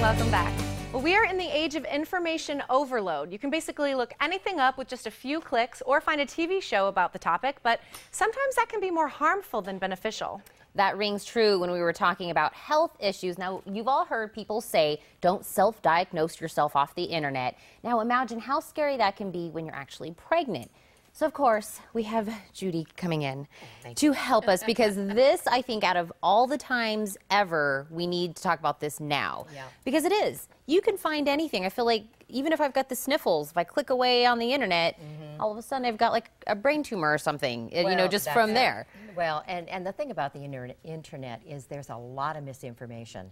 welcome back. Well, we are in the age of information overload. You can basically look anything up with just a few clicks or find a TV show about the topic, but sometimes that can be more harmful than beneficial. That rings true when we were talking about health issues. Now, you've all heard people say, don't self-diagnose yourself off the internet. Now, imagine how scary that can be when you're actually pregnant. So, of course, we have Judy coming in to help us because this, I think, out of all the times ever, we need to talk about this now. Yeah. Because it is. You can find anything. I feel like even if I've got the sniffles, if I click away on the internet, all of a sudden I've got like a brain tumor or something, well, you know, just from there. Well, and the thing about the internet is there's a lot of misinformation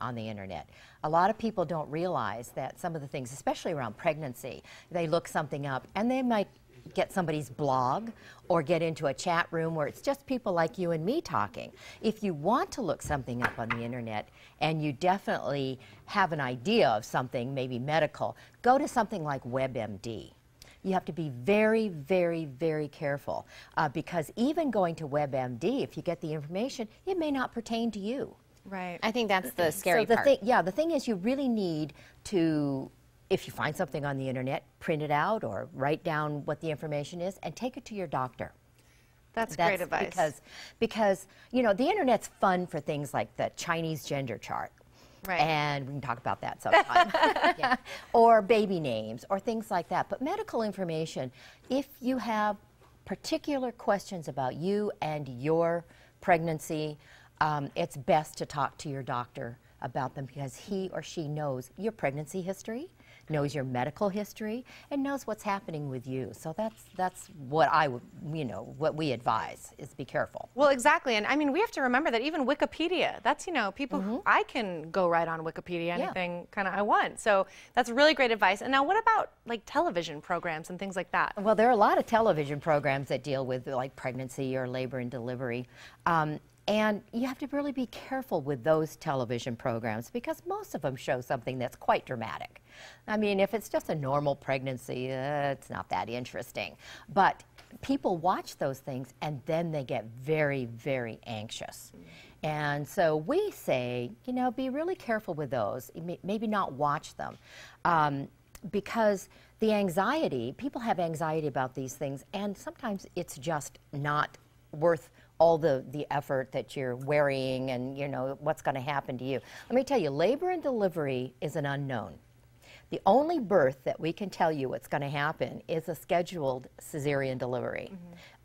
on the internet. A lot of people don't realize that some of the things, especially around pregnancy, they look something up and they might get somebody's blog or get into a chat room where it's just people like you and me talking. If you want to look something up on the internet and you definitely have an idea of something, maybe medical, go to something like WebMD. You have to be very, very, very careful because even going to WebMD, if you get the information, it may not pertain to you. Right. I think that's the scary part. The thing is you really need to, if you find something on the internet, print it out or write down what the information is and take it to your doctor. That's great advice. Because, you know, the internet's fun for things like the Chinese gender chart. Right. And we can talk about that sometime. Yeah. Or baby names or things like that. But medical information, if you have particular questions about you and your pregnancy, it's best to talk to your doctor about them because he or she knows your pregnancy history, knows your medical history, and knows what's happening with you. So that's what I would, you know, what we advise is be careful. Well, exactly. And I mean, we have to remember that even Wikipedia, that's, you know, people who, I can go right on Wikipedia, anything kind of I want. So that's really great advice. And now what about like television programs and things like that? Well, there are a lot of television programs that deal with like pregnancy or labor and delivery. And you have to really be careful with those television programs because most of them show something that's quite dramatic. I mean, if it's just a normal pregnancy, it's not that interesting. But people watch those things and then they get very, very anxious. And so we say, you know, be really careful with those, maybe not watch them. Because the anxiety, people have anxiety about these things and sometimes it's just not worth all the effort that you're worrying and, you know, what's going to happen to you. Let me tell you, labor and delivery is an unknown. The only birth that we can tell you what's going to happen is a scheduled cesarean delivery.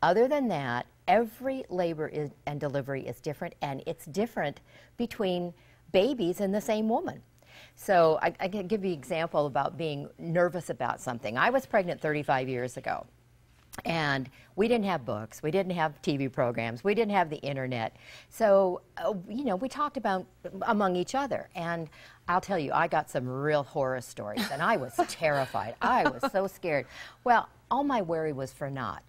Other than that, every labor and delivery is different, and it's different between babies in the same woman. So I can give you an example about being nervous about something. I was pregnant 35 years ago. And we didn't have books, we didn't have TV programs, we didn't have the internet. So, you know, we talked about among each other. And I'll tell you, I got some real horror stories and I was terrified. I was so scared. Well, all my worry was for naught.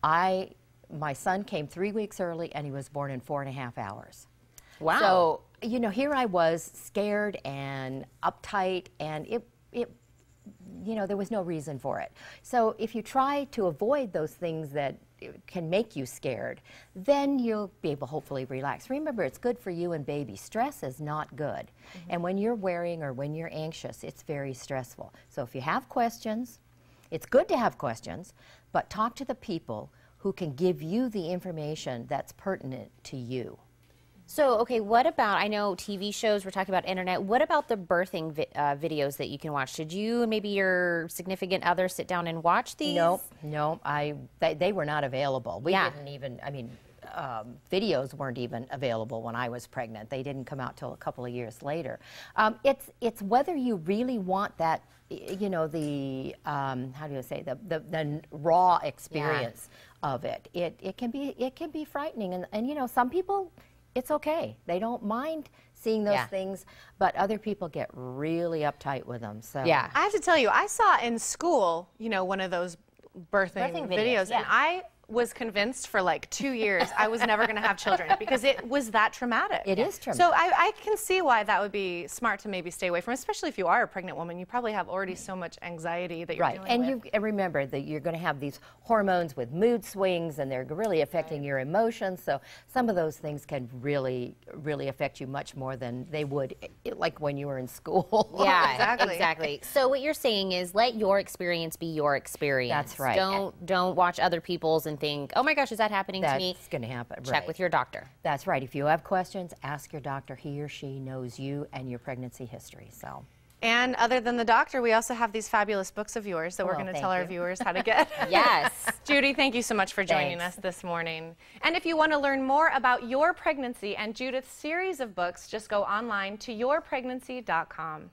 My son came 3 weeks early and he was born in 4.5 hours. Wow. So, you know, here I was scared and uptight and you know, there was no reason for it. So if you try to avoid those things that can make you scared, then you'll be able to hopefully relax. Remember, it's good for you and baby. Stress is not good. And when you're worrying or when you're anxious, it's very stressful. So if you have questions, it's good to have questions, but talk to the people who can give you the information that's pertinent to you. So, okay, what about, I know TV shows, we're talking about internet, what about the birthing videos that you can watch? Did you and maybe your significant other sit down and watch these? No, they were not available. We didn't even, I mean, videos weren't even available when I was pregnant. They didn't come out till a couple of years later. It's whether you really want that, you know, the, how do you say, the raw experience of it. It can be frightening, and you know, some people, it's okay. They don't mind seeing those things, but other people get really uptight with them. So I have to tell you, I saw in school, you know, one of those birthing videos, and I was convinced for like 2 years I was never going to have children because it was that traumatic. It is traumatic. So I can see why that would be smart to maybe stay away from, especially if you are a pregnant woman. You probably have already so much anxiety that you're dealing with. And remember that you're going to have these hormones with mood swings, and they're really affecting your emotions. So some of those things can really, really affect you much more than they would like when you were in school. Yeah, exactly. So what you're saying is let your experience be your experience. That's right. Don't watch other people's and think, oh my gosh, is that happening to me? That's going to happen. Check with your doctor. That's right. If you have questions, ask your doctor. He or she knows you and your pregnancy history. So. And other than the doctor, we also have these fabulous books of yours that we're going to tell our viewers how to get. Yes. Judy, thank you so much for joining us this morning. And if you want to learn more about your pregnancy and Judith's series of books, just go online to yourpregnancy.com.